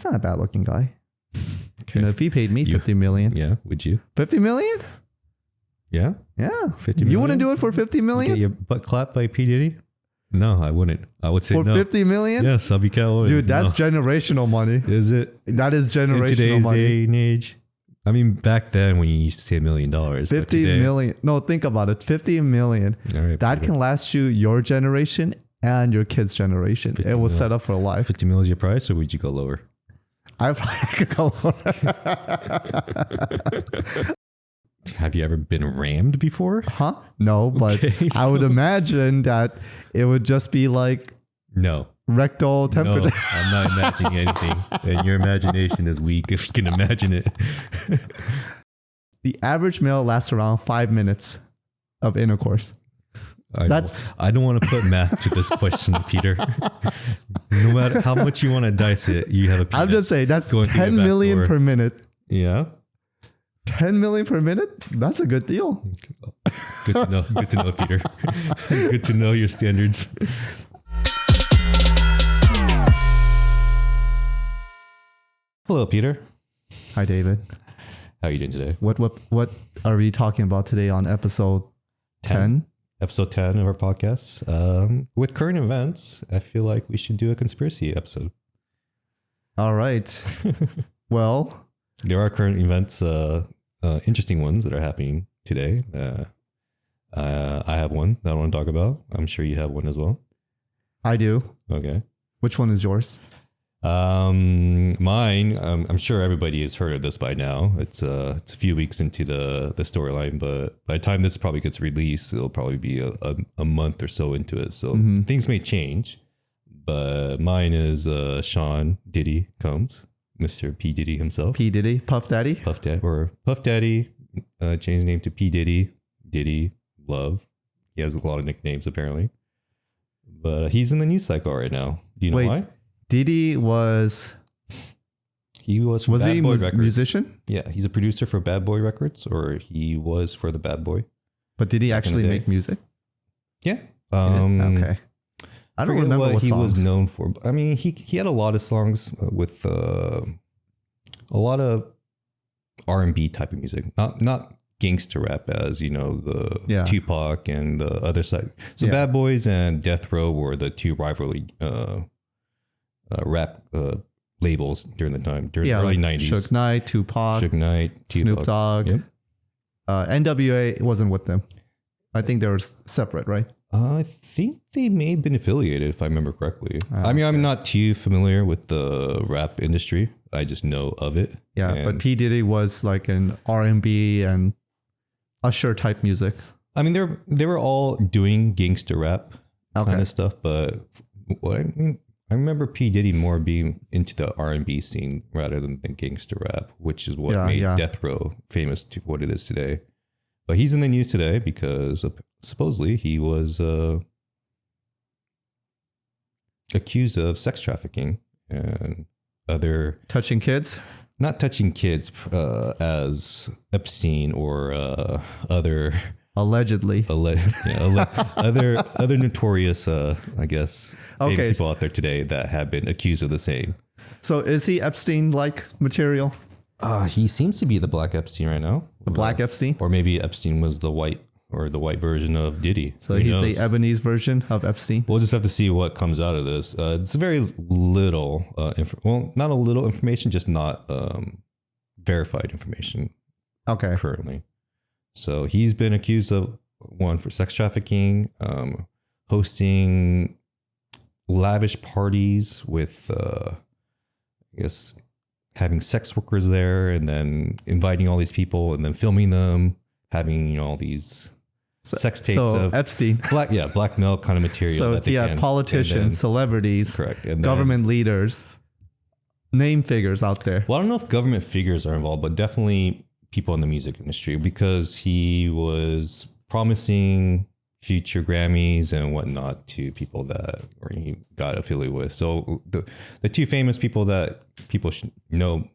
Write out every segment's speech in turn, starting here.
He's not a bad looking guy. Okay. You know, if he paid me 50 million. Yeah, would you? 50 million? Yeah. Yeah. 50 million? You wouldn't do it for 50 million? Get your butt clapped by P. Diddy? No, I wouldn't. I would say for no. 50 million? Yes, I'll be Katt Williams. Dude, that's generational money. Is it? That is generational in today's money. day and age? I mean, back then when you used to say $1 million. 50 million. No, think about it. 50 million. All right, that can last you your generation and your kids' generation. It will set up for life. 50 mil is your price, or would you go lower? I could go lower. Have you ever been rammed before? Huh? No, but Okay, I would imagine that it would just be like No. rectal temperature. No, I'm not imagining anything. And your imagination is weak if you can imagine it. The average male lasts around 5 minutes of intercourse. I don't want to put math to this question, Peter. No matter how much you want to dice it, you have a penis. I'm just saying that's going through the 10 back million door. per minute. Yeah. 10 million per minute? That's a good deal. Good to know. Good to know, Peter. Good to know your standards. Hello, Peter. Hi, David. How are you doing today? What are we talking about today on episode 10? Episode 10 of our podcast. With current events, I feel like we should do a conspiracy episode. All right. Well, there are current events, interesting ones that are happening today. I have one that I want to talk about. I'm sure you have one as well. I do. Okay. Which one is yours? Mine, I'm sure everybody has heard of this by now. It's a few weeks into the storyline, but by the time this probably gets released, it'll probably be a month or so into it. So things may change, but mine is Sean Diddy Combs, Mr. P. Diddy himself. P. Diddy, Puff Daddy. Puff Daddy, changed his name to P. Diddy Love. He has a lot of nicknames apparently, but he's in the news cycle right now. Do you know why? Diddy was... He was he Bad Boy Records. Musician? Yeah, he's a producer for Bad Boy Records, or he was for the Bad Boy. But did he actually make music? Yeah. Okay. I don't remember what he songs was known for. I mean, he had a lot of songs with a lot of R&B type of music, not gangster rap as you know the Tupac and the other side. So Bad Boys and Death Row were the two rivalry rap labels during the time, during the early 90s. Suge Knight, Tupac, Snoop Dogg. Yep. NWA wasn't with them. I think they were separate, right? I think they may have been affiliated, if I remember correctly. I mean, I'm not too familiar with the rap industry. I just know of it. Yeah, but P. Diddy was like an R&B and Usher type music. I mean, they were all doing gangster rap kind of stuff, but what I mean, I remember P. Diddy more being into the R&B scene rather than the gangster rap, which is what made Death Row famous to what it is today. But he's in the news today because supposedly he was accused of sex trafficking and other... Touching kids? Not touching kids as Epstein or other... Allegedly. Other notorious, I guess, famous people out there today that have been accused of the same. So is he Epstein-like material? He seems to be the Black Epstein right now. The Black Epstein? Or maybe Epstein was the white version of Diddy. So he's the Ebony's version of Epstein? We'll just have to see what comes out of this. It's very little, not a little information, just not verified information currently. So he's been accused of for sex trafficking, hosting lavish parties with, I guess, having sex workers there and then inviting all these people and then filming them, having, all these sex tapes of Epstein. Blackmail kind of material. So he had politicians, celebrities, government leaders, name figures out there. Well, I don't know if government figures are involved, but definitely people in the music industry, because he was promising future Grammys and whatnot to people that he got affiliated with. So the two famous people that people should know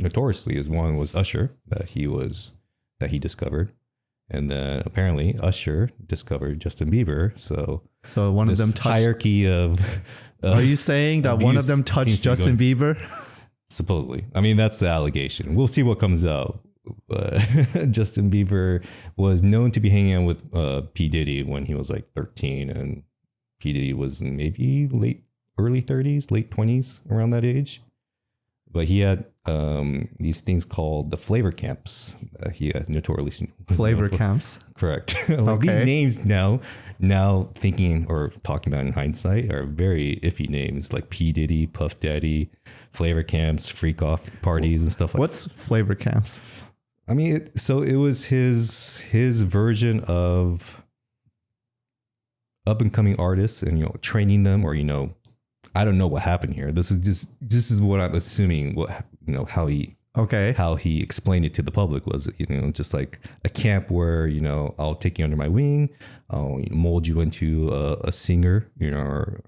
notoriously is one was Usher that he discovered. And then apparently Usher discovered Justin Bieber. So one of them touched... hierarchy of... Are you saying that one of them touched Justin Bieber? Supposedly. I mean, that's the allegation. We'll see what comes out. Justin Bieber was known to be hanging out with P. Diddy when he was like 13, and P. Diddy was maybe early 30s, late 20s, around that age. But he had these things called the flavor camps. He had notoriously flavor camps. Correct. Like these names now thinking or talking about in hindsight are very iffy names, like P. Diddy, Puff Daddy, flavor camps, freak off parties and stuff like that. What's flavor camps? I mean, so it was his version of up and coming artists and, training them, or, I don't know what happened here. This is what I'm assuming. How he explained it to the public was, just like a camp where, I'll take you under my wing, I'll mold you into a singer, or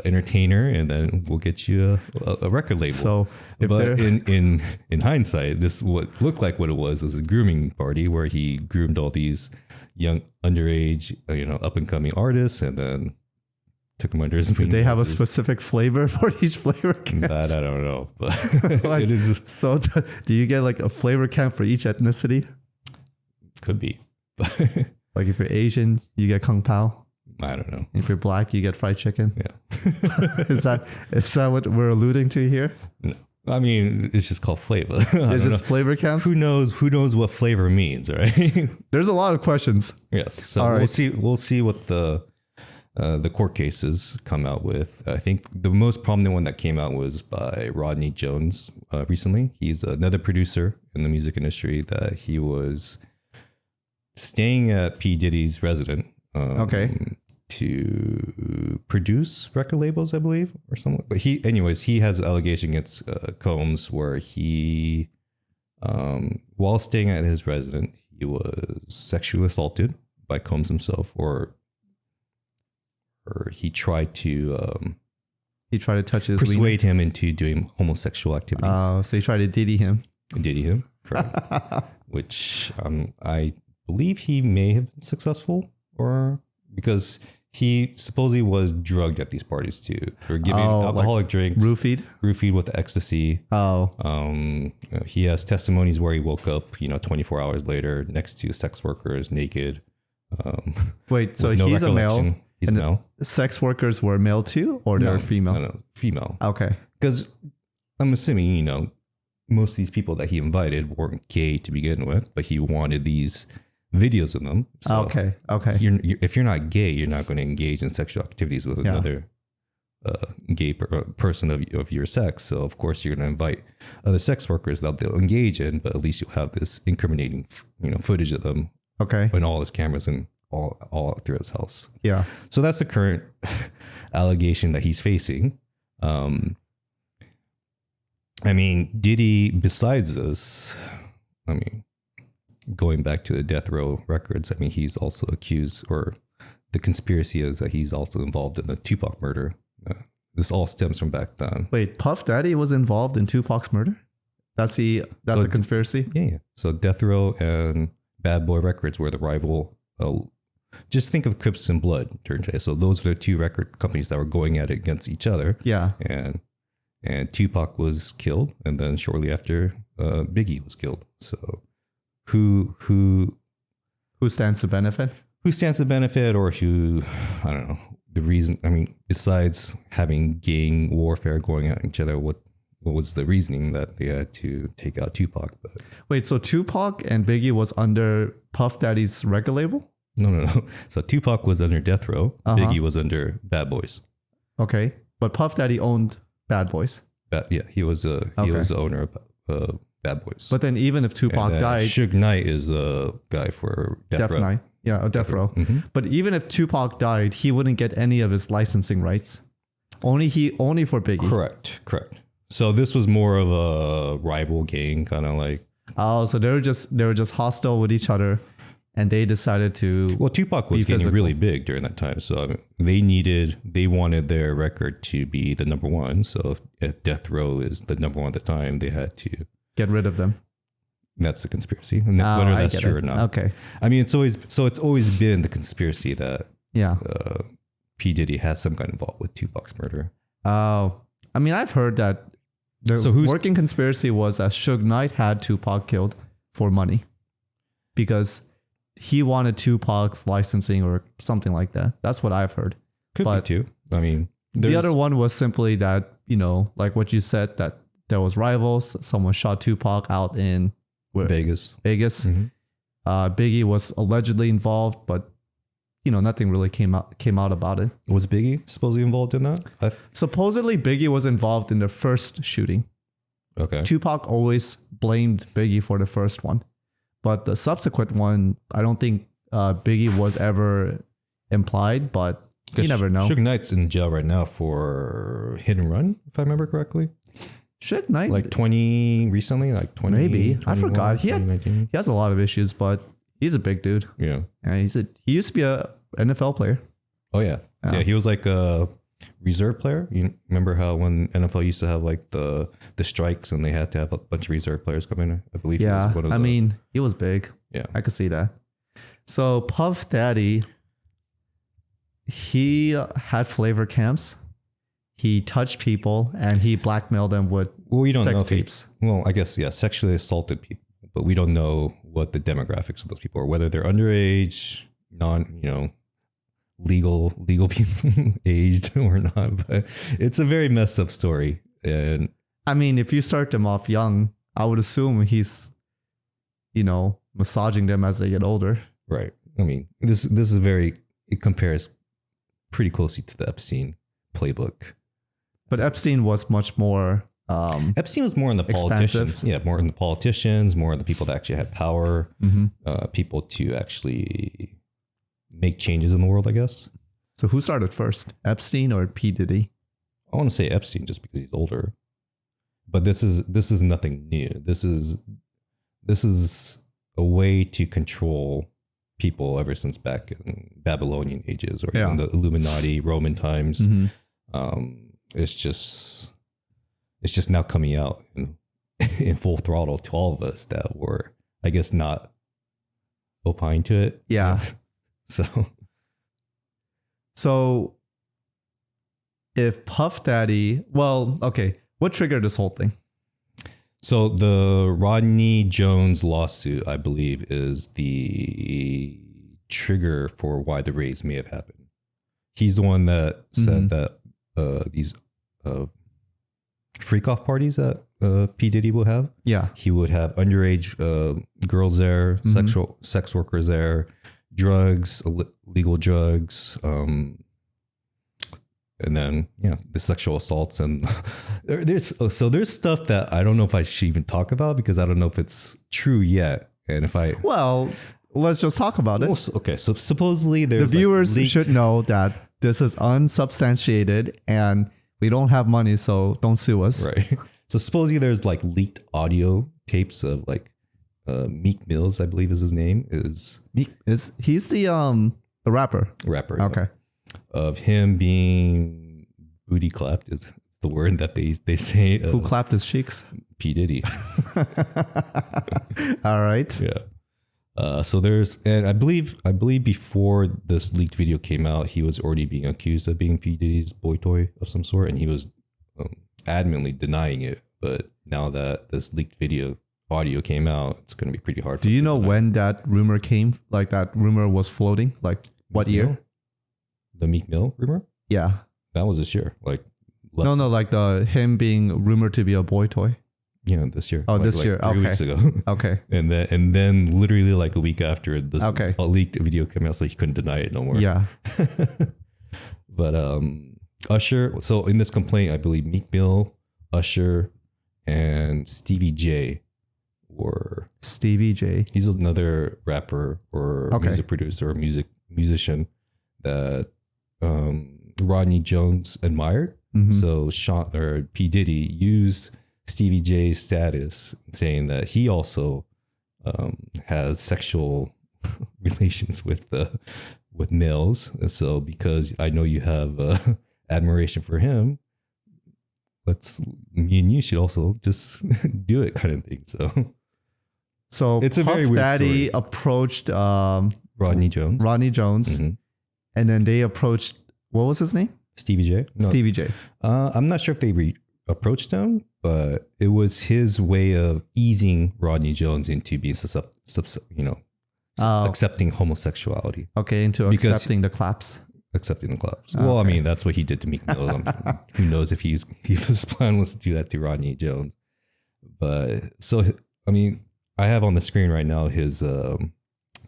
entertainer, and then we'll get you a record label. So, but in hindsight, this what looked like what it was a grooming party where he groomed all these young underage, up and coming artists, and then took them under his wing. Did they have a specific flavor for each flavor camp? That I don't know, but like, it is. So do you get like a flavor camp for each ethnicity? Could be. Like if you're Asian, you get Kung Pao. I don't know. If you're black, you get fried chicken. Yeah. Is that what we're alluding to here? No. I mean, it's just called flavor. It's just flavor camps. Who knows what flavor means, right? There's a lot of questions. Yes. So we'll see what the court cases come out with. I think the most prominent one that came out was by Rodney Jones recently. He's another producer in the music industry that he was staying at P. Diddy's residence to produce record labels, I believe, or something. But he has an allegation against Combs where he, while staying at his residence, he was sexually assaulted by Combs himself, or he tried to touch his persuade him into doing homosexual activities. Oh, so he tried to Diddy him. Correct. Which I believe he may have been successful, or because he supposedly was drugged at these parties too. They were giving alcoholic drinks, roofied with ecstasy. He has testimonies where he woke up, 24 hours later next to sex workers naked. Wait, so he's a male? He's male. Sex workers were male too, or they're female? No, female. Okay. Because I'm assuming, most of these people that he invited weren't gay to begin with, but he wanted these videos of them. So okay. If you're not gay, you're not going to engage in sexual activities with another gay person of your sex. So of course you're going to invite other sex workers that they'll engage in, but at least you'll have this incriminating, footage of them. Okay. And all his cameras and all through his house. Yeah. So that's the current allegation that he's facing. I mean, Diddy, besides this, going back to the Death Row records, he's also accused, or the conspiracy is that he's also involved in the Tupac murder. This all stems from back then. Wait, Puff Daddy was involved in Tupac's murder? That's a conspiracy? Yeah. So Death Row and Bad Boy Records were the rival. Just think of Crips and Blood during today. So those were the two record companies that were going at it against each other. Yeah. And Tupac was killed, and then shortly after, Biggie was killed. So who stands to benefit? Who stands to benefit, or who, I don't know, the reason, besides having gang warfare going at each other, what was the reasoning that they had to take out Tupac? But wait, so Tupac and Biggie was under Puff Daddy's record label? No. So Tupac was under Death Row. Biggie was under Bad Boys. Okay. But Puff Daddy owned Bad Boys. He was the owner of Bad Boys. But then even if Tupac died, Suge Knight is the guy for Death Row. Knight. Yeah, Death Row. Mm-hmm. But even if Tupac died, he wouldn't get any of his licensing rights. Only for Biggie. Correct. So this was more of a rival gang, kind of like. Oh, so they were just hostile with each other, and they decided to. Well, Tupac was getting really big during that time, so they wanted their record to be the number one. So if Death Row is the number one at the time, they had to get rid of them. That's the conspiracy, whether that's true or not. Okay. It's always been the conspiracy that P. Diddy had some kind of involvement with Tupac's murder. Oh, I've heard that The working conspiracy was that Suge Knight had Tupac killed for money because he wanted Tupac's licensing or something like that. That's what I've heard. Could be too. I mean, the other one was simply that, like what you said, that there was rivals. Someone shot Tupac out in Vegas. Mm-hmm. Biggie was allegedly involved, but nothing really came out about it. Was Biggie supposedly involved in that? Supposedly Biggie was involved in the first shooting. Okay. Tupac always blamed Biggie for the first one, but the subsequent one, I don't think Biggie was ever implied, but you never know. Suge Knight's in jail right now for hit and run, if I remember correctly. Suge Knight? Like 20 recently? Like 20? Maybe. I forgot. He has a lot of issues, but he's a big dude. Yeah. And he used to be a NFL player. Oh, yeah. Yeah, he was like a reserve player. You remember how when NFL used to have like the strikes and they had to have a bunch of reserve players come in? I believe. Yeah. He was big. Yeah. I could see that. So Puff Daddy, he had flavor camps. He touched people and he blackmailed them with sex tapes. I guess, yeah, sexually assaulted people, but we don't know what the demographics of those people are, whether they're underage, legal people aged or not. But it's a very messed up story. And if you start them off young, I would assume he's, massaging them as they get older. Right. This is it compares pretty closely to the Epstein playbook. But Epstein was much more. Epstein was more in the politicians. Expensive. Yeah, more in the politicians, more in the people that actually had power, people to actually make changes in the world, I guess. So who started first, Epstein or P. Diddy? I want to say Epstein just because he's older. But this is nothing new. This is a way to control people ever since back in Babylonian ages or in the Illuminati, Roman times. Mm-hmm. It's just now coming out in full throttle to all of us that were, I guess, not opined to it. Yeah. So if Puff Daddy, what triggered this whole thing? So the Rodney Jones lawsuit, I believe, is the trigger for why the raids may have happened. He's the one that said that these freak off parties that P. Diddy will have. Yeah. He would have underage girls there, sex workers there, drugs, illegal drugs, and then the sexual assaults and there's stuff that I don't know if I should even talk about because I don't know if it's true yet. And if let's just talk about it. Okay, so supposedly the viewers should know that this is unsubstantiated and we don't have money, so don't sue us. Right. So supposedly there's like leaked audio tapes of like Meek Mills, I believe is his name. He's the rapper. Rapper. Okay. Yeah. Of him being booty clapped is the word that they say. Who clapped his cheeks? P. Diddy. All right. Yeah. So and I believe before this leaked video came out, he was already being accused of being P. Diddy's boy toy of some sort, and he was adamantly denying it. But now that this leaked audio came out, it's going to be pretty hard. Do you know when that rumor came? Like that rumor was floating? Like what year? The Meek Mill rumor? Yeah. That was this year. Like him being rumored to be a boy toy. Yeah, this year. Oh, this year. 3 weeks ago. Okay. And then literally like a week after this leaked video came out, so he couldn't deny it no more. Yeah. But Usher. So in this complaint, I believe Meek Mill, Usher, and Stevie J were. Stevie J. He's another rapper or music producer or musician that Rodney Jones admired. Mm-hmm. So P. Diddy used Stevie J's status, saying that he also has sexual relations with males. And so because I know you have admiration for him, me and you should also just do it, kind of thing. So it's a very weird Daddy story. Approached Rodney Jones. Mm-hmm. And then they approached, what was his name? Stevie J. No. Stevie J. I'm not sure if they approached him, but it was his way of easing Rodney Jones into being, accepting homosexuality. Okay, into accepting the claps. Accepting the claps. Well, I mean, that's what he did to Meek Mill. Who knows if his plan was to do that to Rodney Jones. But so, I mean, I have on the screen right now his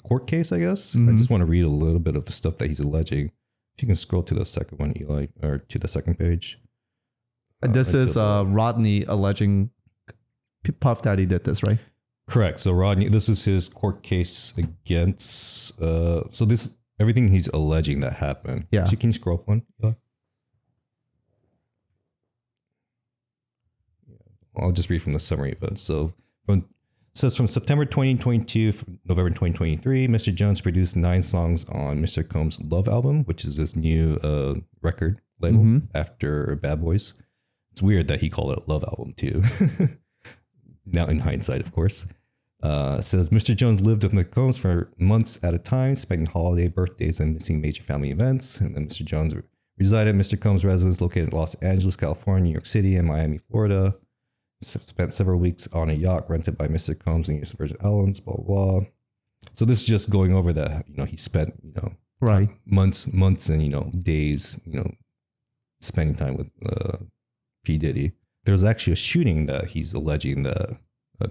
court case, I guess. I just want to read a little bit of the stuff that he's alleging. If you can scroll to the second one, Eli, or to the second page. This is Rodney alleging Puff Daddy did this, right? Correct. So Rodney, this is his court case against. So this everything he's alleging that happened. Yeah. Actually, can you scroll up one? Eli? I'll just read from the summary events. So from September 2022 to November 2023, Mr. Jones produced 9 songs on Mr. Combs' Love album, which is this new record label after Bad Boys. It's weird that he called it a love album too. Now in hindsight, of course. It says Mr. Jones lived with the Combs for months at a time, spending holiday, birthdays, and missing major family events. And then Mr. Jones resided at Mr. Combs' residence located in Los Angeles, California, New York City, and Miami, Florida. Spent several weeks on a yacht rented by Mr. Combs in the Virgin Islands, blah, blah, blah. So this is just going over that, he spent, right, months and, days, spending time with P. Diddy. There's actually a shooting that he's alleging that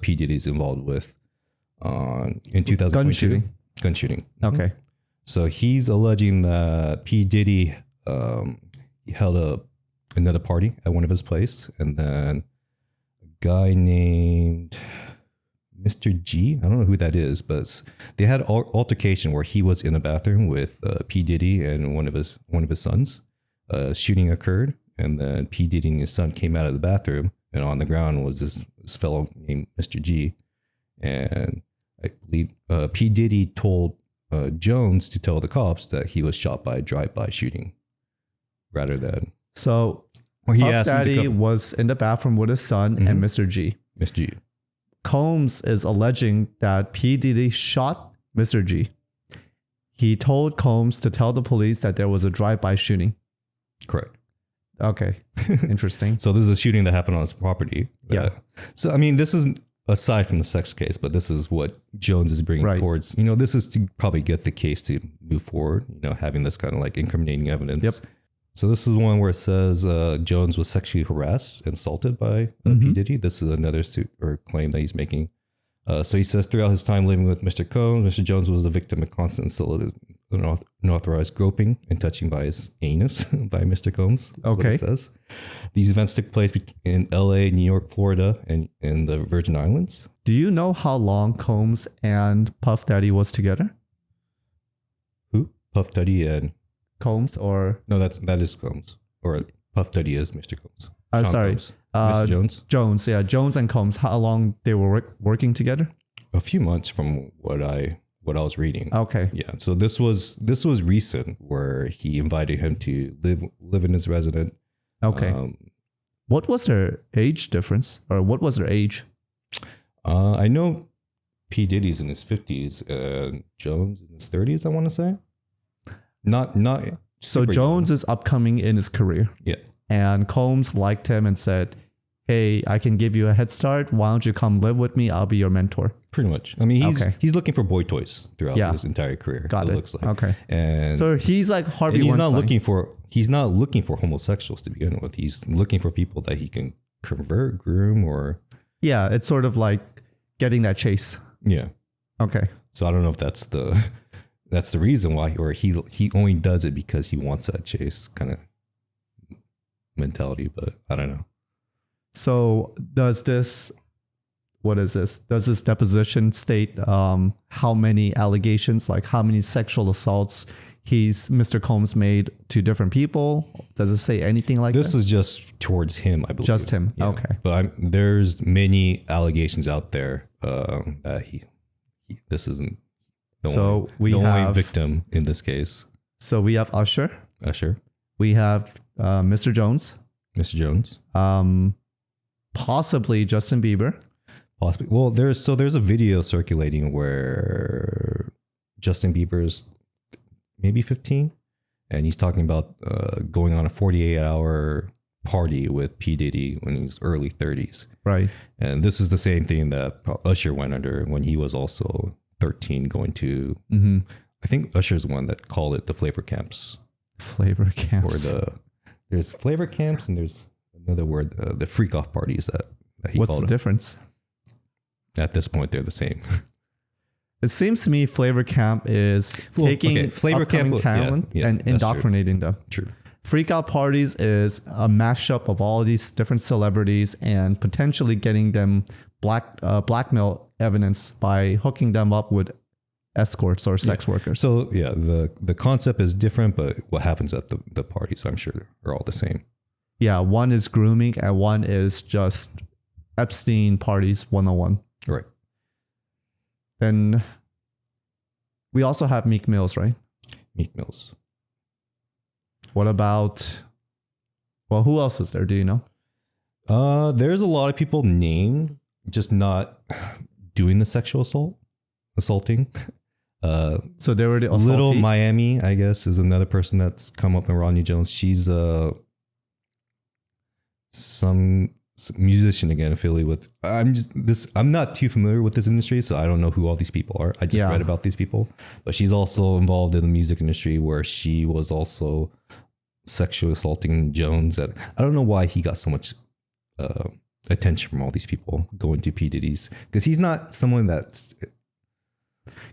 P. Diddy's involved with in 2022. Gun shooting. Okay. So he's alleging that P. Diddy he held another party at one of his places, and then guy named Mr. G. I don't know who that is, but they had an altercation where he was in a bathroom with P. Diddy and one of his sons. Shooting occurred, and then P. Diddy and his son came out of the bathroom, and on the ground was this fellow named Mr. G. And I believe P. Diddy told Jones to tell the cops that he was shot by a drive-by shooting, rather than Puff Daddy was in the bathroom with his son and Mr. G. Mr. G. Combs is alleging that P. Diddy shot Mr. G. He told Combs to tell the police that there was a drive-by shooting. Correct. Okay. Interesting. So this is a shooting that happened on his property. Yeah. So, I mean, this is aside from the sex case, but this is what Jones is bringing towards, this is to probably get the case to move forward, having this kind of like incriminating evidence. Yep. So this is one where it says Jones was sexually harassed and assaulted by P. Diddy. This is another suit or claim that he's making. So he says throughout his time living with Mr. Combs, Mr. Jones was the victim of constant unauthorized groping and touching by his anus by Mr. Combs. Okay. What it says. These events took place in LA, New York, Florida, and in the Virgin Islands. Do you know how long Combs and Puff Daddy was together? Who? Puff Daddy and Combs, or no, that is Combs, or Puff Daddy is Mr. Combs. Sorry, Combs. Mr. Jones. Jones, yeah, Jones and Combs. How long they were working together? A few months from what I was reading. Okay. Yeah. So this was recent, where he invited him to live in his residence. Okay. What was their age difference, or what was their age? I know P. Diddy's in his 50s and Jones in his 30s. I want to say. Not. So Jones is upcoming in his career. Yeah. And Combs liked him and said, "Hey, I can give you a head start. Why don't you come live with me? I'll be your mentor." Pretty much. I mean, he's looking for boy toys throughout his entire career. Got it. Looks like. Okay. And so he's like Harvey Weinstein. He's not looking for homosexuals to begin with. He's looking for people that he can convert, groom, or it's sort of like getting that chase. Yeah. Okay. So I don't know if that's the reason why, or he only does it because he wants that chase kind of mentality, but I don't know. So does this deposition state how many allegations, like how many sexual assaults Mr. Combs made to different people? Does it say anything like this? This is just towards him, I believe. Just him. Yeah. Okay. But there's many allegations out there that this isn't the only victim in this case. So we have Usher. We have Mr. Jones. Mr. Jones. Possibly Justin Bieber. Possibly. Well, there's a video circulating where Justin Bieber's maybe 15, and he's talking about going on a 48-hour party with P. Diddy when he was early 30s. Right. And this is the same thing that Usher went under when he was also 13 going to, I think Usher's the one that called it the flavor camps. Flavor camps. Or there's flavor camps and there's another word, the freak off parties that he What's called the them. difference? At this point, they're the same. It seems to me flavor camp is taking flavor upcoming camp, talent and indoctrinating them. True. Freak out parties is a mashup of all these different celebrities and potentially getting them blackmail evidence by hooking them up with escorts or sex workers. So yeah, the concept is different, but what happens at the parties, I'm sure, are all the same. Yeah, one is grooming and one is just Epstein parties 101. Right. Then we also have Meek Mills, right? Meek Mills. What about, well, who else is there? Do you know? There's a lot of people named, just not doing the sexual assaulting. So they were the assaultee? Little Miami, I guess, is another person that's come up in Rodney Jones. She's some musician again, affiliated with. I'm not too familiar with this industry, so I don't know who all these people are. I just read about these people, but she's also involved in the music industry where she was also sexually assaulting Jones. I don't know why he got so much attention from all these people going to P. Diddy's, because he's not someone that's.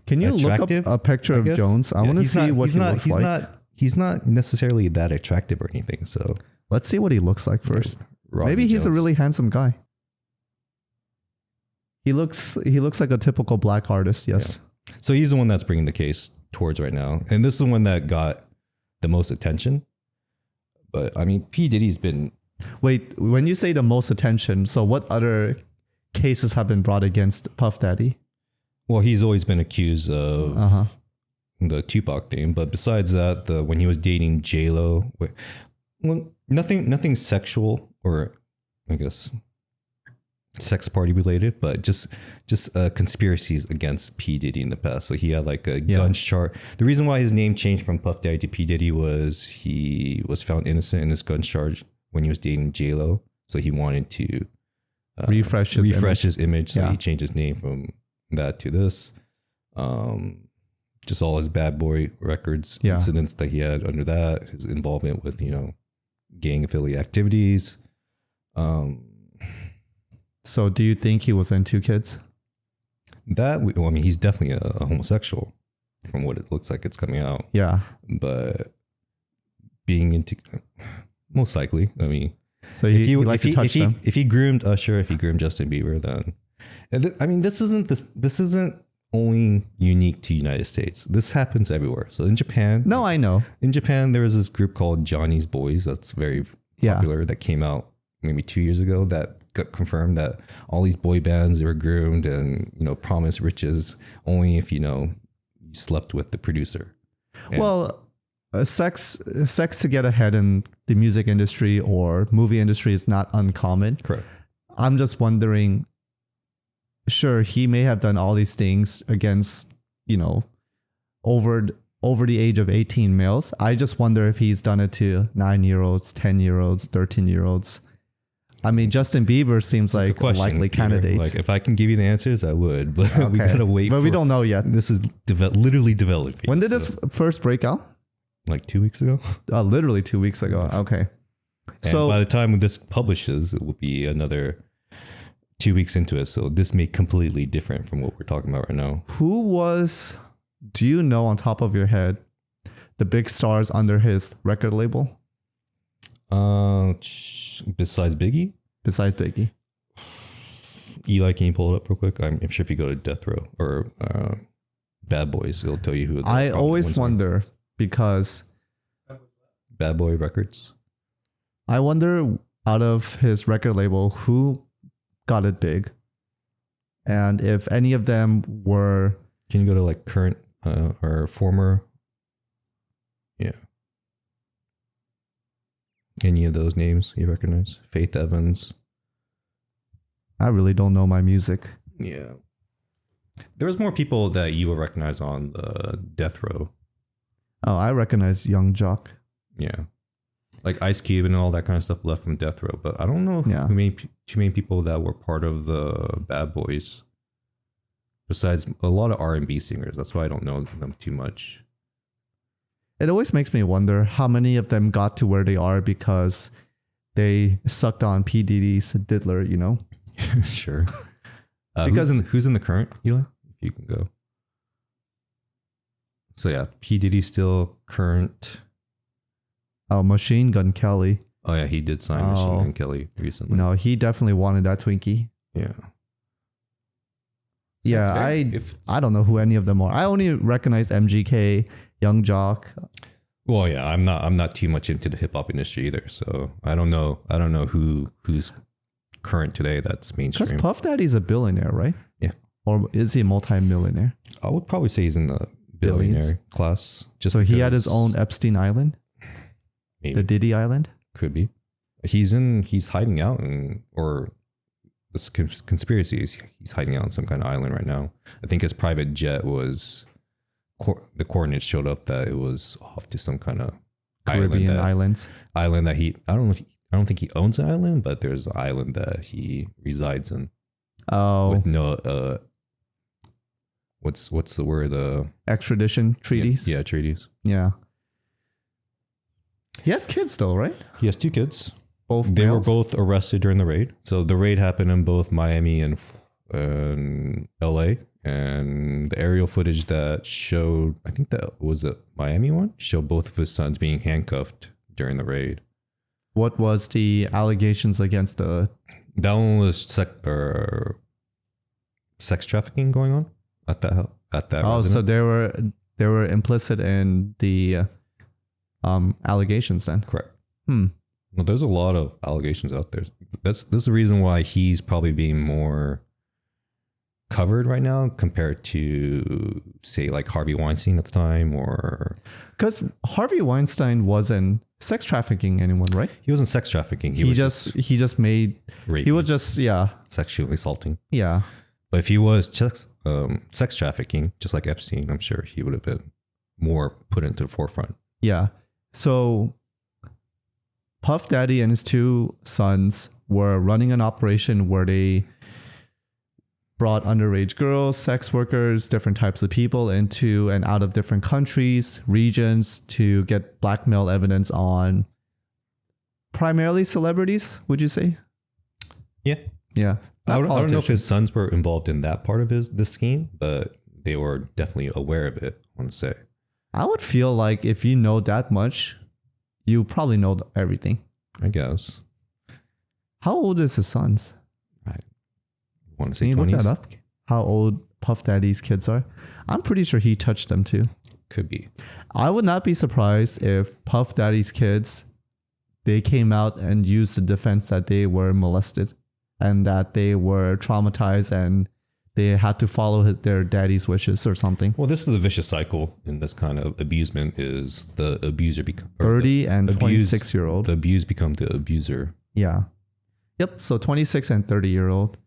Can you look up a picture of Jones? I want to see what he looks like. He's not necessarily that attractive or anything. So let's see what he looks like first. Rodney Maybe he's Jones. a really handsome guy. He looks like a typical black artist. Yes. Yeah. So he's the one that's bringing the case towards right now, and this is the one that got the most attention. But I mean, P. Diddy's been. Wait, when you say the most attention, so what other cases have been brought against Puff Daddy? Well, he's always been accused of the Tupac thing, but besides that, when he was dating J-Lo, well, nothing sexual or I guess sex party related, but just conspiracies against P. Diddy in the past. So he had like a gun charge. The reason why his name changed from Puff Daddy to P. Diddy was he was found innocent in his gun charge when he was dating J-Lo. So he wanted to refresh his image. So he changed his name from that to this. Just all his bad boy records, incidents that he had under that, his involvement with, gang affiliate activities. So do you think he was into kids? He's definitely a homosexual from what it looks like it's coming out. Yeah. But being into, most likely, so if he groomed Usher, if he groomed Justin Bieber, then, this isn't only unique to United States. This happens everywhere. So in Japan. No, I know. In Japan, there was this group called Johnny's Boys that's very popular that came out maybe 2 years ago that got confirmed that all these boy bands, they were groomed and, promised riches only if, you slept with the producer. And sex to get ahead in the music industry or movie industry is not uncommon. Correct. I'm just wondering, sure, he may have done all these things against, over the age of 18 males. I just wonder if he's done it to 9-year-olds, 10-year-olds, 13-year-olds. Justin Bieber seems like a likely candidate. Like, if I can give you the answers, I would, but we gotta wait. But we don't know yet. This is literally developing. When did this first break out? Like 2 weeks ago. Literally 2 weeks ago. Okay. And so by the time this publishes, it will be another 2 weeks into it. So this may be completely different from what we're talking about right now. Do you know on top of your head, the big stars under his record label? Besides Biggie? Besides Biggie. Eli, can you pull it up real quick? I'm sure if you go to Death Row or Bad Boys, it'll tell you who. I always wonder because Bad Boy Records. I wonder out of his record label who got it big, and if any of them were. Can you go to like current or former? Yeah. Any of those names you recognize? Faith Evans. I really don't know my music. Yeah. There was more people that you will recognize on Death Row. Oh, I recognize Young Jock. Yeah. like Ice Cube and all that kind of stuff left from death row. But I don't know too many people that were part of the Bad Boys. Besides a lot of R&B singers. That's why I don't know them too much. It always makes me wonder how many of them got to where they are because they sucked on P. Diddy's diddler, you know? Sure. Because who's in the current, Eli? If you can go. So yeah, P. Diddy's still current. Oh, Machine Gun Kelly. Oh yeah, he did sign Machine Gun Kelly recently. No, he definitely wanted that Twinkie. Yeah. So yeah, I don't know who any of them are. I only recognize MGK, Young Jock. Well, yeah, I'm not too much into the hip hop industry either, so I don't know who's current today that's mainstream. Because Puff Daddy's a billionaire, right? Yeah. Or is he a multi-millionaire? I would probably say he's in the billionaire class. Just so he had his own Epstein Island? Maybe. The Diddy Island? Could be. He's hiding out or this conspiracy is he's hiding out on some kind of island right now. I think his private jet was the coordinates showed up that it was off to some kind of Caribbean island that he I don't think he owns an island, but there's an island that he resides in. Oh, with no what's the word? Extradition treaties. Yeah, treaties. Yeah. He has kids though, right? He has 2 kids. They were both arrested during the raid. So the raid happened in both Miami and LA. And the aerial footage that showed, I think that was the Miami one, showed both of his sons being handcuffed during the raid. What was the allegations against the? That one was sex trafficking going on at that. Oh, resident. so they were implicit in the allegations then. Correct. Well, there's a lot of allegations out there. That's the reason why he's probably being more covered right now compared to, say, like Harvey Weinstein at the time, or because Harvey Weinstein wasn't sex trafficking anyone, right? He wasn't sex trafficking. He just made raping. He was just sexually assaulting. Yeah, but if he was just sex trafficking, just like Epstein, I'm sure he would have been more put into the forefront. Yeah. So Puff Daddy and his 2 sons were running an operation where they brought underage girls, sex workers, different types of people into and out of different countries, regions to get blackmail evidence on primarily celebrities, would you say? Yeah. Yeah. I don't know if his sons were involved in that part of this scheme, but they were definitely aware of it, I want to say. I would feel like if you know that much, you probably know everything. I guess. How old is his sons? I want to say 20s. Can you look that up? How old Puff Daddy's kids are? I'm pretty sure he touched them too. Could be. I would not be surprised if Puff Daddy's kids, they came out and used the defense that they were molested and that they were traumatized and they had to follow their daddy's wishes or something. Well, this is a vicious cycle in this kind of abusement is the abuser become 30 and 26-year-old. The abused become the abuser. Yeah. Yep. So 26 and 30-year-old.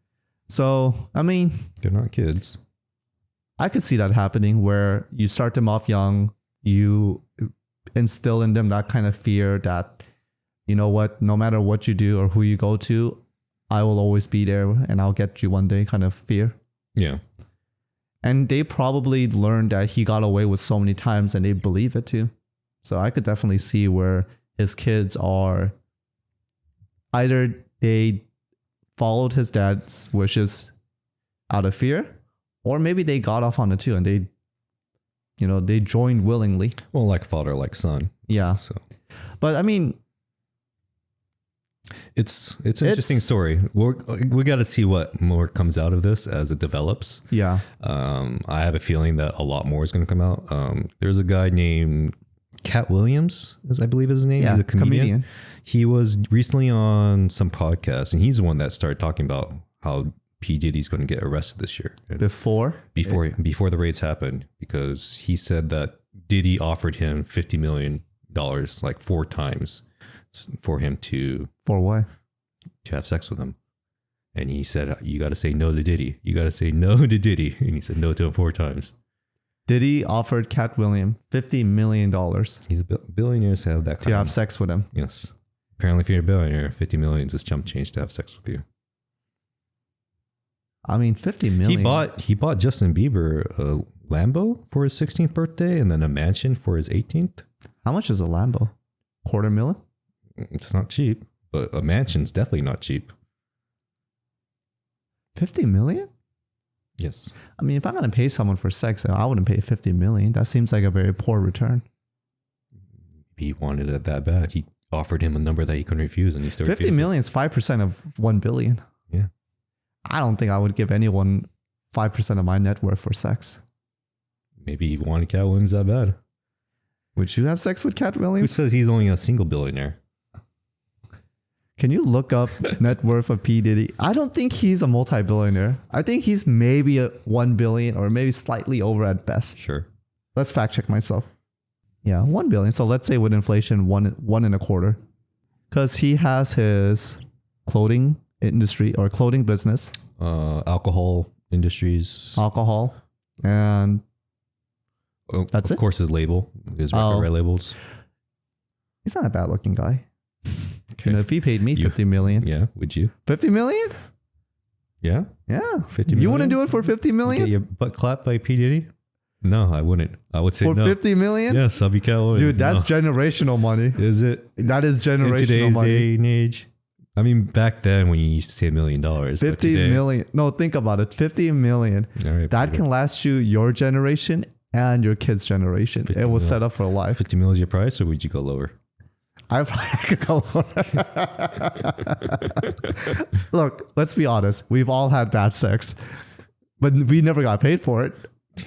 So, I mean, they're not kids. I could see that happening where you start them off young, you instill in them that kind of fear that, you know what, no matter what you do or who you go to, I will always be there and I'll get you one day kind of fear. Yeah. And they probably learned that he got away with so many times and they believe it too. So I could definitely see where his kids are either they followed his dad's wishes out of fear, or maybe they got off on it too and they joined willingly. Well, like father, like son. Yeah. So, but I mean, it's an interesting story. We got to see what more comes out of this as it develops. Yeah. I have a feeling that a lot more is going to come out. There's a guy named Katt Williams, I believe is his name. Yeah, he's a comedian. He was recently on some podcast, and he's the one that started talking about how P. Diddy's going to get arrested this year. Before the raids happened, because he said that Diddy offered him $50 million like 4 times for him to... For what? To have sex with him. And he said, you got to say no to Diddy. You got to say no to Diddy. And he said no to him 4 times. Diddy offered Katt Williams $50 million He's a billionaires have that kind to have sex with him. Yes. Apparently, if you're a billionaire, 50 million is chump change to have sex with you. I mean, 50 million. He bought Justin Bieber a Lambo for his 16th birthday and then a mansion for his 18th. How much is a Lambo? $250,000? It's not cheap, but a mansion's definitely not cheap. 50 million? Yes. I mean, if I'm going to pay someone for sex, I wouldn't pay 50 million. That seems like a very poor return. He wanted it that bad. He offered him a number that he couldn't refuse, and he still 50 million is 5% of 1 billion. Yeah. I don't think I would give anyone 5% of my net worth for sex. Maybe he wanted Katt Williams that bad. Would you have sex with Katt Who Williams? says he's only a single billionaire? Can you look up net worth of P. Diddy? I don't think he's a multi-billionaire. I think he's maybe a 1 billion or maybe slightly over at best. Sure. Let's fact check myself. Yeah, 1 billion. So let's say with inflation, one and a quarter. Because he has his clothing industry or clothing business. Alcohol industries. Alcohol. And that's of it. course, his label, his record labels. He's not a bad looking guy. Okay. You know, if he paid me 50 million. Yeah, would you? 50 million? Yeah. Yeah. 50 million? You wouldn't do it for 50 million? Get your butt clapped by P. Diddy? No, I wouldn't. I would say for no. 50 million? Yes, I'll be Katt Williams. Dude, that's generational money. Is it? That is generational in today's money. day and age? I mean, back then when you used to say $1 million. 50 million. No, think about it. 50 million. All right, that can last you your generation and your kids' generation. It will set up for life. 50 million is your price, or would you go lower? I could go Look, let's be honest. We've all had bad sex, but we never got paid for it.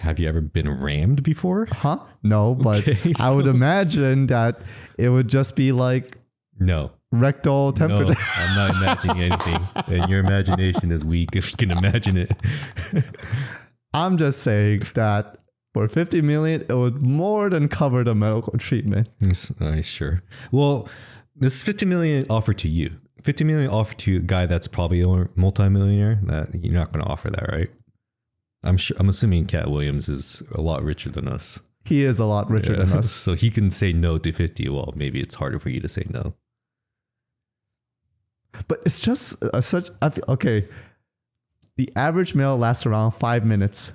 Have you ever been rammed before? Huh? No, but Okay, I would imagine that it would just be like No. rectal temperature. No, I'm not imagining anything. And your imagination is weak if you can imagine it. I'm just saying that for 50 million, it would more than cover the medical treatment. Sure. Well, this 50 million offered to you. 50 million offered to a guy that's probably a multimillionaire. That you're not going to offer that, right? I'm assuming Katt Williams is a lot richer than us. He is a lot richer than us. So he can say no to 50. Well, maybe it's harder for you to say no. But it's just okay. The average male lasts around 5 minutes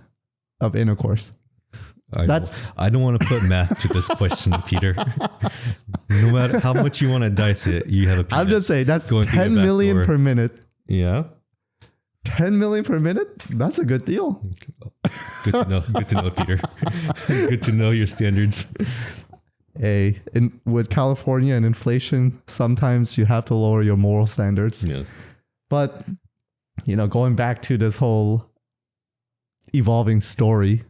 of intercourse. I don't want to put math to this question, Peter. No matter how much you want to dice it, you have a penis. I'm just saying that's 10 million per minute. Yeah. 10 million per minute? That's a good deal. Good to know. Good to know, Peter. Good to know your standards. Hey, with California and inflation, sometimes you have to lower your moral standards. Yeah. But, going back to this whole evolving story.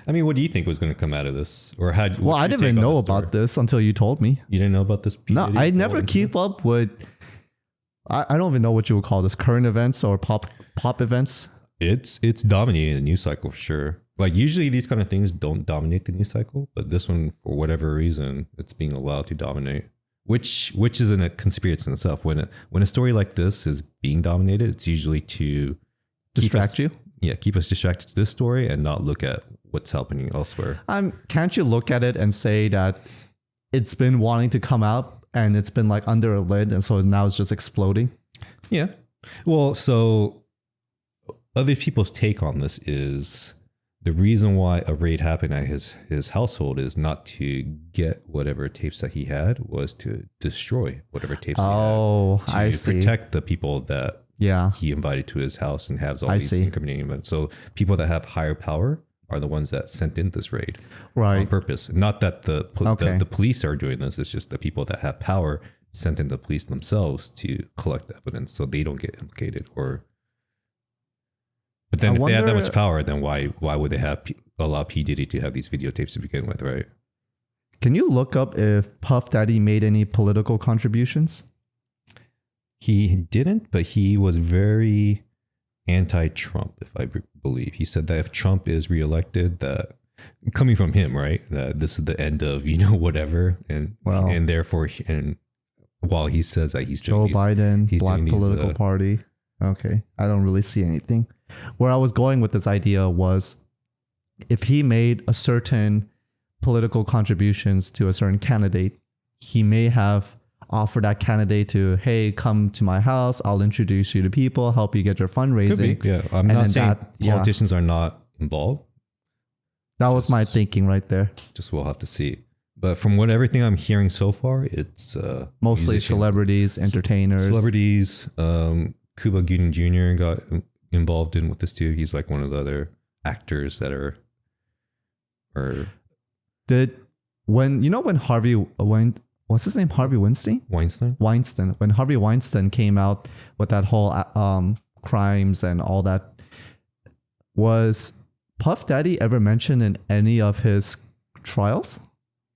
I mean, what do you think was going to come out of this? Or I didn't even know about this until you told me. You didn't know about this? No, I never keep up with, I don't even know what you would call this, current events or pop events. It's dominating the news cycle for sure. Like usually these kind of things don't dominate the news cycle, but this one, for whatever reason, it's being allowed to dominate, which isn't a conspiracy in itself. When a story like this is being dominated, it's usually to distract you. Yeah, keep us distracted to this story and not look at what's happening elsewhere. Can't you look at it and say that it's been wanting to come out and it's been like under a lid and so now it's just exploding? Yeah. Well, so other people's take on this is the reason why a raid happened at his household is not to get whatever tapes that he had, was to destroy whatever tapes he had. Oh, I see. Protect the people that he invited to his house and has all these incriminating events. So people that have higher power are the ones that sent in this raid on purpose. Not that the police are doing this. It's just the people that have power sent in the police themselves to collect evidence so they don't get implicated. But then if they have that much power, then why would they allow P. Diddy to have these videotapes to begin with, right? Can you look up if Puff Daddy made any political contributions? He didn't, but he was very anti-Trump, if I believe. He said that if Trump is reelected, that coming from him, right, that this is the end of whatever, and therefore, and while he says that he's Joe Biden, black political party. Okay, I don't really see anything. Where I was going with this idea was, if he made a certain political contributions to a certain candidate, he may have offered that candidate to, hey, come to my house. I'll introduce you to people, help you get your fundraising. Could be, yeah. I'm not saying politicians are not involved. That was my thinking right there. Just we'll have to see. But from everything I'm hearing so far, it's mostly celebrities, entertainers. Celebrities. Cuba Gooding Jr. got involved with this too. He's like one of the other actors that are. When Harvey what's his name? Harvey Weinstein? Weinstein. When Harvey Weinstein came out with that whole crimes and all that, was Puff Daddy ever mentioned in any of his trials?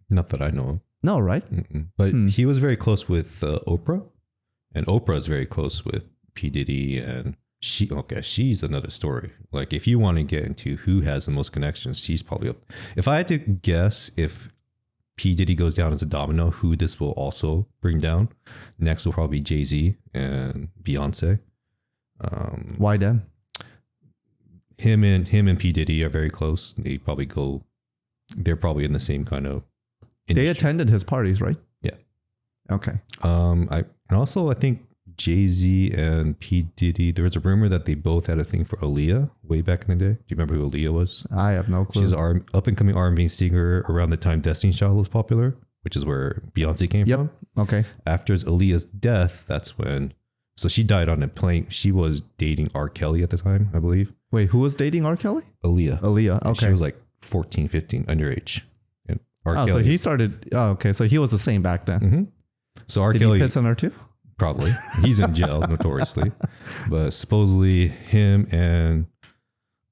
Not that I know of. No, right? Mm-mm. But he was very close with Oprah, and Oprah is very close with P. Diddy, and she's another story. Like, if you want to get into who has the most connections, she's probably up. If I had to guess, if P. Diddy goes down as a domino, who this will also bring down next will probably be Jay-Z and Beyonce. Why then? Him and P. Diddy are very close. They're probably in the same kind of industry. They attended his parties, right? Yeah. Okay. I think Jay-Z and P. Diddy, there was a rumor that they both had a thing for Aaliyah way back in the day. Do you remember who Aaliyah was? I have no clue. She's an up-and-coming R&B singer around the time Destiny's Child was popular, which is where Beyonce came from. Okay. After Aaliyah's death, that's when... So she died on a plane. She was dating R. Kelly at the time, I believe. Wait, who was dating R. Kelly? Aaliyah. Okay. She was like 14, 15, underage. And R. Kelly... So he started... Oh, okay. So he was the same back then. Mm-hmm. So R. Did Kelly... he piss on her too? Probably. He's in jail notoriously. But supposedly him and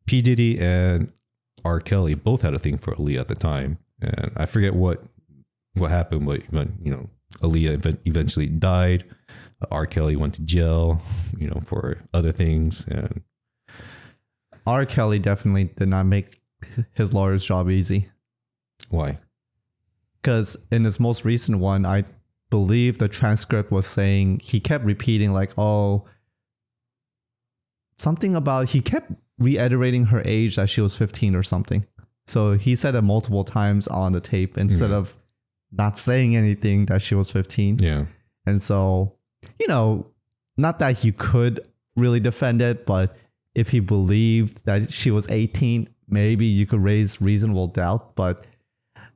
P. Diddy and R. Kelly both had a thing for Aaliyah at the time. And I forget what happened, but Aaliyah eventually died. R. Kelly went to jail, for other things. And R. Kelly definitely did not make his lawyer's job easy. Why? Because in his most recent one, I believe the transcript was saying he kept repeating something about, he kept reiterating her age that she was 15 or something. So he said it multiple times on the tape instead of not saying anything that she was 15. Yeah. And so, not that he could really defend it, but if he believed that she was 18, maybe you could raise reasonable doubt. But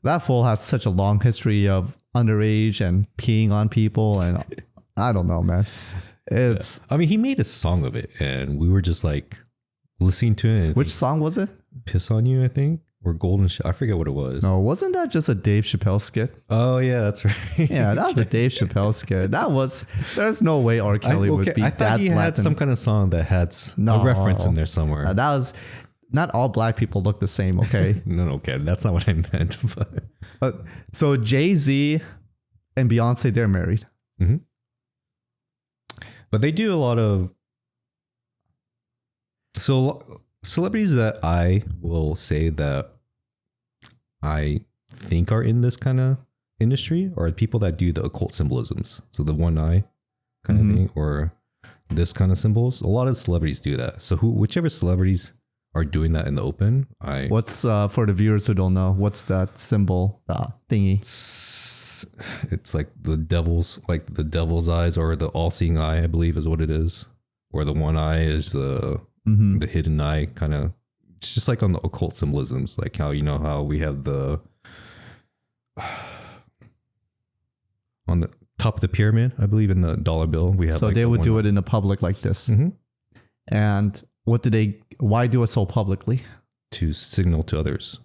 that fool has such a long history of underage and peeing on people. And I don't know, man. It's... I mean, he made a song of it and we were just like listening to it. Which song was it? Piss on You, I think. Or Golden I forget what it was. No, wasn't that just a Dave Chappelle skit? Oh, yeah, that's right. Yeah, that was a Dave Chappelle skit. There's no way R. Kelly would be that black. I thought he had some kind of song that had a reference in there somewhere. That was... Not all black people look the same, okay? No, okay. That's not what I meant. But so Jay-Z and Beyonce, they're married. Mm-hmm. But they do a lot of... So celebrities that I will say that I think are in this kind of industry are people that do the occult symbolisms. So the one eye kind of thing, or this kind of symbols. A lot of celebrities do that. So whichever celebrities are doing that in the open. What's for the viewers who don't know, what's that symbol thingy? It's like the devil's eyes, or the all-seeing eye, I believe is what it is. Where the one eye is the hidden eye, kind of. It's just like on the occult symbolisms, like how how we have the on the top of the pyramid, I believe in the dollar bill we have. So they would do it in the public like this, and why do it so publicly? To signal to others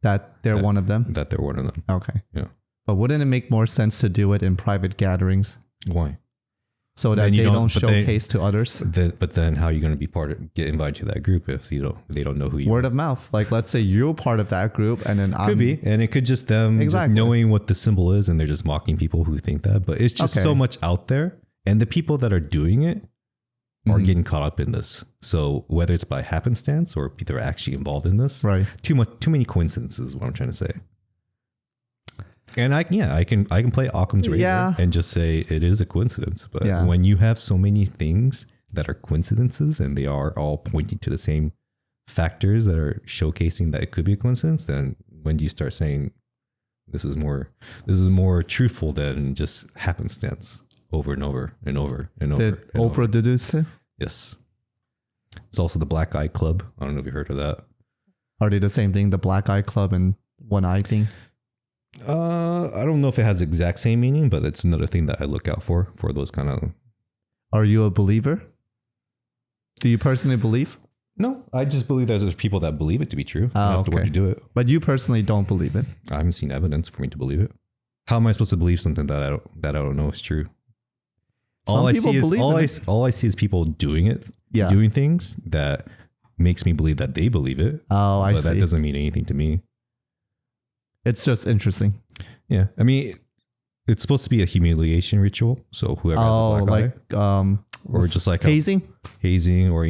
that they're one of them? That they're one of them. Okay. Yeah. But wouldn't it make more sense to do it in private gatherings? Why? So that they don't showcase to others? But then how are you going to be get invited to that group if they don't know who you are? Word of mouth. Like, let's say you're part of that group and then Could be. And it could just them just knowing what the symbol is and they're just mocking people who think that. But it's just so much out there. And the people that are doing it are getting caught up in this. So whether it's by happenstance or they're actually involved in this, right? Too many coincidences is what I'm trying to say. And I can play Occam's razor and just say it is a coincidence. But when you have so many things that are coincidences and they are all pointing to the same factors that are showcasing that it could be a coincidence, then when do you start saying this is more truthful than just happenstance over and over and over and over? Did Oprah deduce it? Yes. It's also the Black Eye Club. I don't know if you heard of that. Are they the same thing? The Black Eye Club and One Eye thing? I don't know if it has the exact same meaning, but it's another thing that I look out for those kind of. Are you a believer? Do you personally believe? No, I just believe that there's people that believe it to be true. I have to work to do it. But you personally don't believe it? I haven't seen evidence for me to believe it. How am I supposed to believe something that I don't know is true? All I see is people doing it, doing things that makes me believe that they believe it. Oh, I see. But that doesn't mean anything to me. It's just interesting. Yeah, I mean, it's supposed to be a humiliation ritual. So whoever has a black eye, or just like hazing, or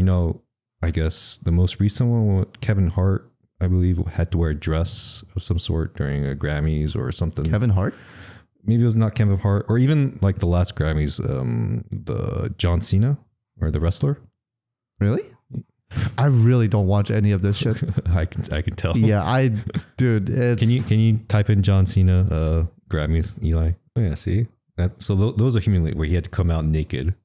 I guess the most recent one, Kevin Hart, I believe, had to wear a dress of some sort during a Grammys or something. Kevin Hart? Maybe it was not Kevin Hart, or even like the last Grammys, the John Cena or the wrestler. Really? I really don't watch any of this shit. I can tell. Yeah, dude. Can you type in John Cena Grammys, Eli? Oh yeah, see that. So those are humiliating, where he had to come out naked.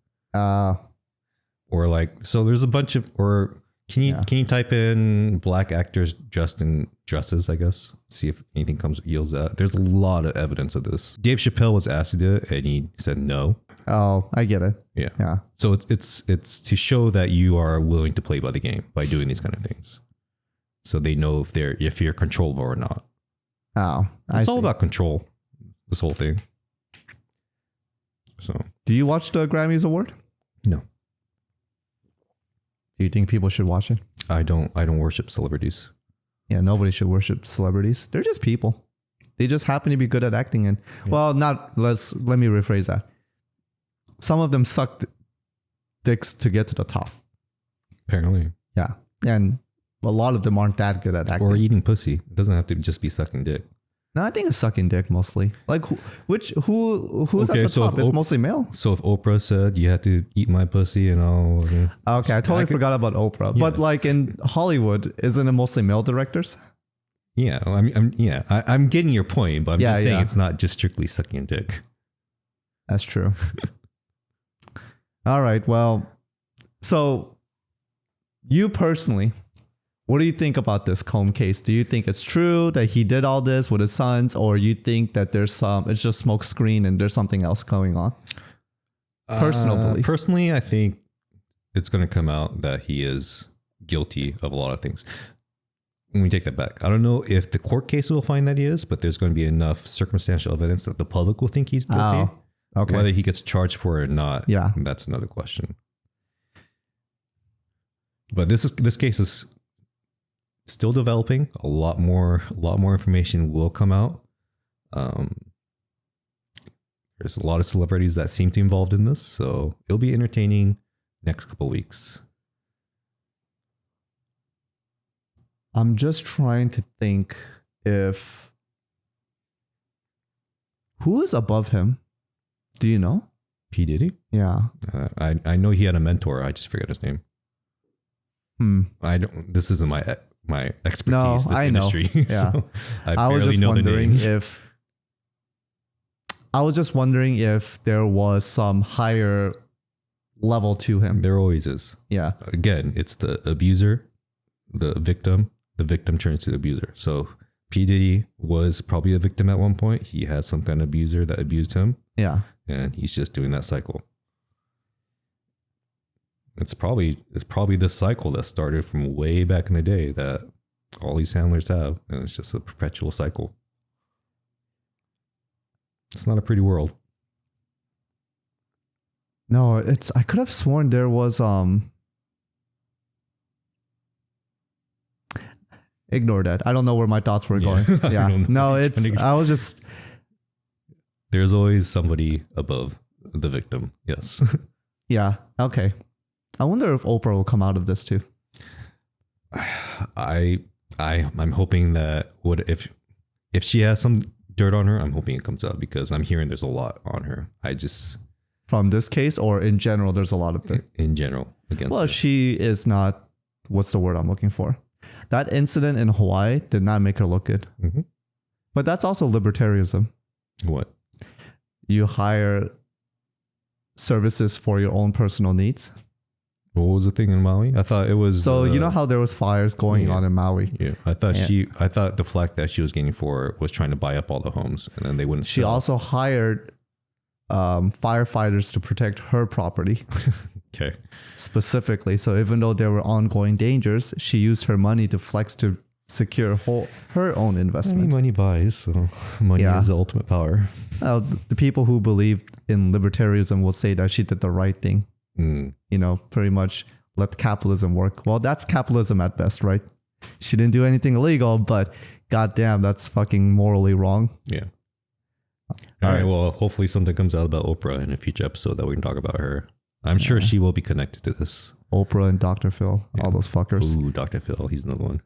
Or like, so there's a bunch of, or can you type in black actors dressed in dresses, I guess, see if anything yields that. There's a lot of evidence of this. Dave Chappelle was asked to do it and he said no. Oh, I get it. Yeah. So it's to show that you are willing to play by the game by doing these kind of things. So they know if you're controllable or not. Oh, it's all about control, this whole thing. So do you watch the Grammys award? No. Do you think people should watch it? I don't worship celebrities. Yeah, nobody should worship celebrities. They're just people. They just happen to be good at acting. And well, let me rephrase that. Some of them sucked dicks to get to the top. Apparently. Yeah. And a lot of them aren't that good at acting. Or eating pussy. It doesn't have to just be sucking dick. No, I think it's sucking dick mostly. Like who's at the top? It's mostly male. So if Oprah said you have to eat my pussy and all. Okay, I totally forgot about Oprah. Yeah. But like in Hollywood, isn't it mostly male directors? Yeah, I'm getting your point, but I'm just saying it's not just strictly sucking dick. That's true. All right. Well, so you personally, what do you think about this Combe case? Do you think it's true that he did all this with his sons, or you think that it's just smoke screen and there's something else going on? Personal belief. Personally, I think it's going to come out that he is guilty of a lot of things. Let me take that back. I don't know if the court case will find that he is, but there's going to be enough circumstantial evidence that the public will think he's guilty. Oh, okay. Whether he gets charged for it or not, that's another question. But this case is still developing. A lot more information will come out. There's a lot of celebrities that seem to be involved in this, so it'll be entertaining next couple of weeks. I'm just trying to think if who is above him. Do you know? P. Diddy? Yeah. I know he had a mentor. I just forget his name. This isn't my expertise. This industry. Yeah. So I was just wondering if there was some higher level to him. There always is. Yeah. Again, it's the abuser, the victim turns to the abuser. So P. Diddy was probably a victim at one point. He had some kind of abuser that abused him. Yeah. And he's just doing that cycle. It's probably this cycle that started from way back in the day that all these handlers have. And it's just a perpetual cycle. It's not a pretty world. No, I could have sworn there was ignore that. I don't know where my thoughts were going. Yeah. No, I was just there's always somebody above the victim. Yes. Yeah. Okay. I wonder if Oprah will come out of this too. I'm hoping that if she has some dirt on her, I'm hoping it comes out because I'm hearing there's a lot on her. From this case or in general, there's a lot of things. In general. Well, she is not what's the word I'm looking for? That incident in Hawaii did not make her look good. Mm-hmm. But that's also libertarianism. What? You hire services for your own personal needs. What was the thing in Maui? I thought it was. So you know how there was fires going on in Maui. Yeah, I thought the flack that she was getting for was trying to buy up all the homes, and then they wouldn't. She also hired firefighters to protect her property. Okay. Specifically, so even though there were ongoing dangers, she used her money to flex to secure her own investment. I mean, money buys, so money is the ultimate power. The people who believe in libertarianism will say that she did the right thing. You know, pretty much let capitalism work. Well, that's capitalism at best, right? She didn't do anything illegal, but goddamn, that's fucking morally wrong. Yeah. All right. Well, hopefully something comes out about Oprah in a future episode that we can talk about her. I'm sure she will be connected to this. Oprah and Dr. Phil, all those fuckers. Ooh, Dr. Phil, he's another one.